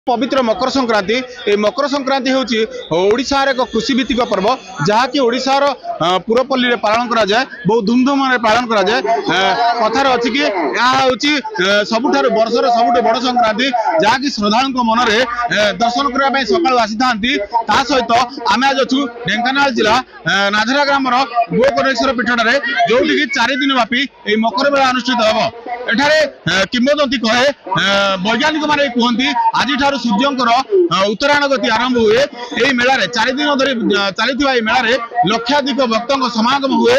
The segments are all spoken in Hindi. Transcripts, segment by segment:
पवित्र मकर संक्रांति ए मकर संक्रांति होची ओडिशा रे एक कृषि भित्तिक पर्व जहाँकि ओडिशार पुरपल्ली रे पालन करा जाए बहुत धूमधाम रे पालन करा जाए कथार अछि कि या होची सबुठार वर्षर सबुठे बड़ संक्रांति जहाँकि श्रद्धालु मन रे दर्शन करबा पय सकाळ आसी थांती ता सहित आमे आज अछु ढेंकानाल जिला नाझरा ग्रामर गोकर्णेश्वर पीठरे जोटी कि 4 दिन व्यापी ए मकर मेला अनुष्ठित हबो एठारे किंवदंती कहे वैज्ञानिक माने कहती आज सूर्यंकर उत्तरायण गति आरंभ हुए यही मेला 4 दिन धरी चली मेला लक्षाधिक भक्तों समागम हुए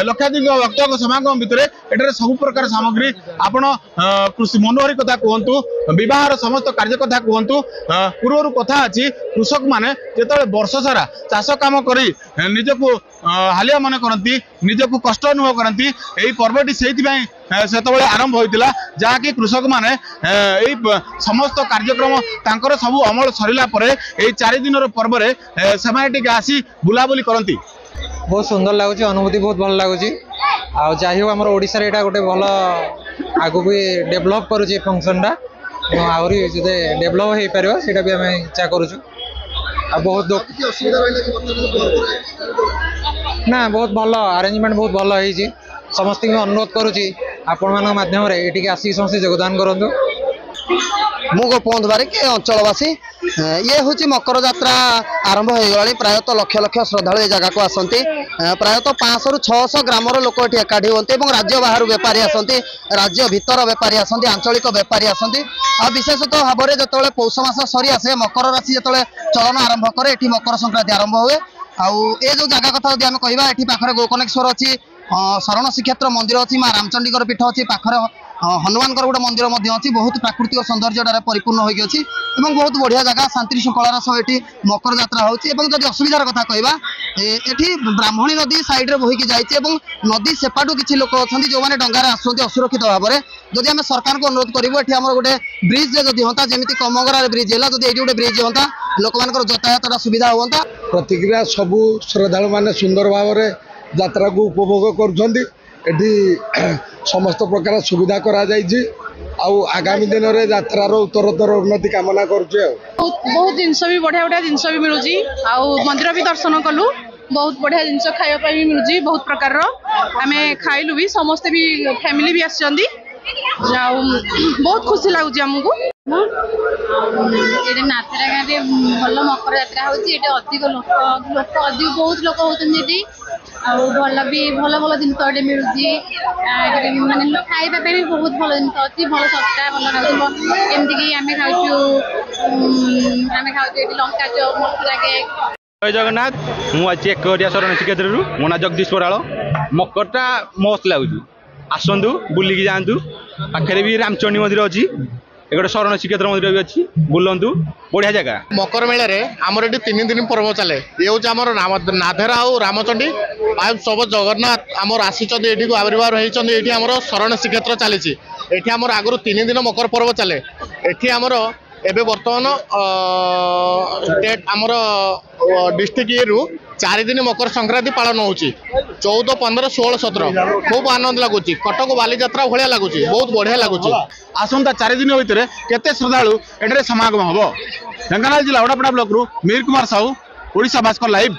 लक्षाधिक भक्तों समागम भितर एठारे सब प्रकार सामग्री आपण कृषि मनोहरी कथा कहतु विवाहर समस्त कार्य कथा कहतु पूर्व कथा अच्छी कृषक माने जेतबे वर्ष सारा चाष काम करी निजको हालिया मन करती निजको कष्ट अनुभव करती यही पर्वटी से आरंभ होता जहाँकि कृषक माने समस्त कार्यक्रम तांकर सबू अमल सरिला परे 4 दिन पर्व से आसी बुलाबुली करती बहुत सुंदर लगुच अनुभूति बहुत भल लगुच आम आम ओडिशा रे एटा गोटे भल आगु भी डेभलप करुचे फंक्शन टा आहरी जदे डेभलप हो पार सेटा भी आम इच्छा करूँ बहुत ना बहुत भल अरेंजमेंट बहुत भल होती समस्त अनुरोध करुच्ची आपण मान माध्यम ये आसिक समस्त योगदान करूँ मु गोपबंधु बारिक अंचलवासी ये हूँ मकर जात्रा आरंभ हो गला प्रायतः लक्ष लक्ष श्रद्धा जगह को आसती प्रायतः 500 ରୁ 600 ग्रामर लोक ये एकाठी होते राज्य बाहर बेपारी आसती राज्य भितर बेपारी आसती आंचलिक बेपारी आसती विशेषतः भाव में जो पौष मास सरी आसे मकर राशि जो चलन आरंभ करे ये मकर संक्रांति आरंभ हुए आउ जो जगह कथा यदि आम कहवा ये पाखे गोकर्णेश्वर अच्छी शरण श्रीक्षेत्र मंदिर अच्छी माँ रामचंडी पीठ अच्छी पाखे हनुमान गोटे मंदिर अच्छी बहुत प्राकृतिक सौंदर्य परिपूर्ण होगी बहुत बढ़िया जगह शांति श्रृंखलार सह ये मकर जात्रा होती असुविधार कथा कहवा ये ब्राह्मणी नदी साइड में बोहीकी जाइए नदी सेपाटू किसी लोक अच्छा जो मैंने डंगार आसुँच असुरक्षित भाव में जदि आम सरकार को अनुरोध करूँ ये आम गोटे ब्रिज जदि हाँ जमी कमगरा ब्रिज है जब ये गोटे ब्रिज हाँ लोक मान यातायात सुविधा हाँ प्रतिक्रिया सबू श्रद्धा मैंने सुंदर भाव में यात्रा को उपभोग कर समस्त प्रकार सुविधा करा आगामी दिन में यात्रार उत्तरोत्तर उन्नति कामना करुचे बहुत जिनस भी बढ़िया बढ़िया जिनस भी मिलूँ मंदिर भी दर्शन कलु बहुत बढ़िया जिनस खाइबा भी मिलूँ बहुत प्रकार आम खाइलु भी समस्ते भी फैमिली भी आसछंती बहुत खुशी लगुच आमको ये नाथरा गाँव में भल मकर जात्रा होती अधिक लोक अधिक बहुत लोक होती भल भी भल भल जिन मिलूँ मानने खाइबा भी बहुत भल जिन अच्छी भल सस्ता भल एमती आम खाऊ लंका चौक मथुरा केक जय जगन्नाथ मुझे एक शरण श्रीक्षेत्र मो ना जगदीश बराल मकरटा मस्त लगुच आसतु बुलिकी जातु पाखे भी रामचंडी मंदिर अच्छी एक गोटे शरण श्रीक्षेत्र मंदिर भी अच्छी बुलंतु बढ़िया जगह मकर मेले आमर ये 3 दिन पर्व चले ये हूँ आम नाधेरा और रामचंडी सब जगन्नाथ आमर आसीचंदी ये आविर्भाव होती ये आमर शरण श्रीक्षेत्र चली ये आमर आगु 3 दिन मकर पर्व चले ये आमर एबे वर्तमान स्टेट आमर डिस्ट्रिक्ट ये 4 दिन मकर संक्रांति पालन हो 14, 15, 16, 17 खूब आनंद लगुच कटक बालीजात्रा भाया लगुच बहुत बढ़िया लगुच आसंता 4 दिन भितर केते श्रद्धालु एठारे समागम हम ढेंकानाल जिला ओडापड़ा ब्लॉक मीर कुमार साहू ओडिशा भास्कर लाइव।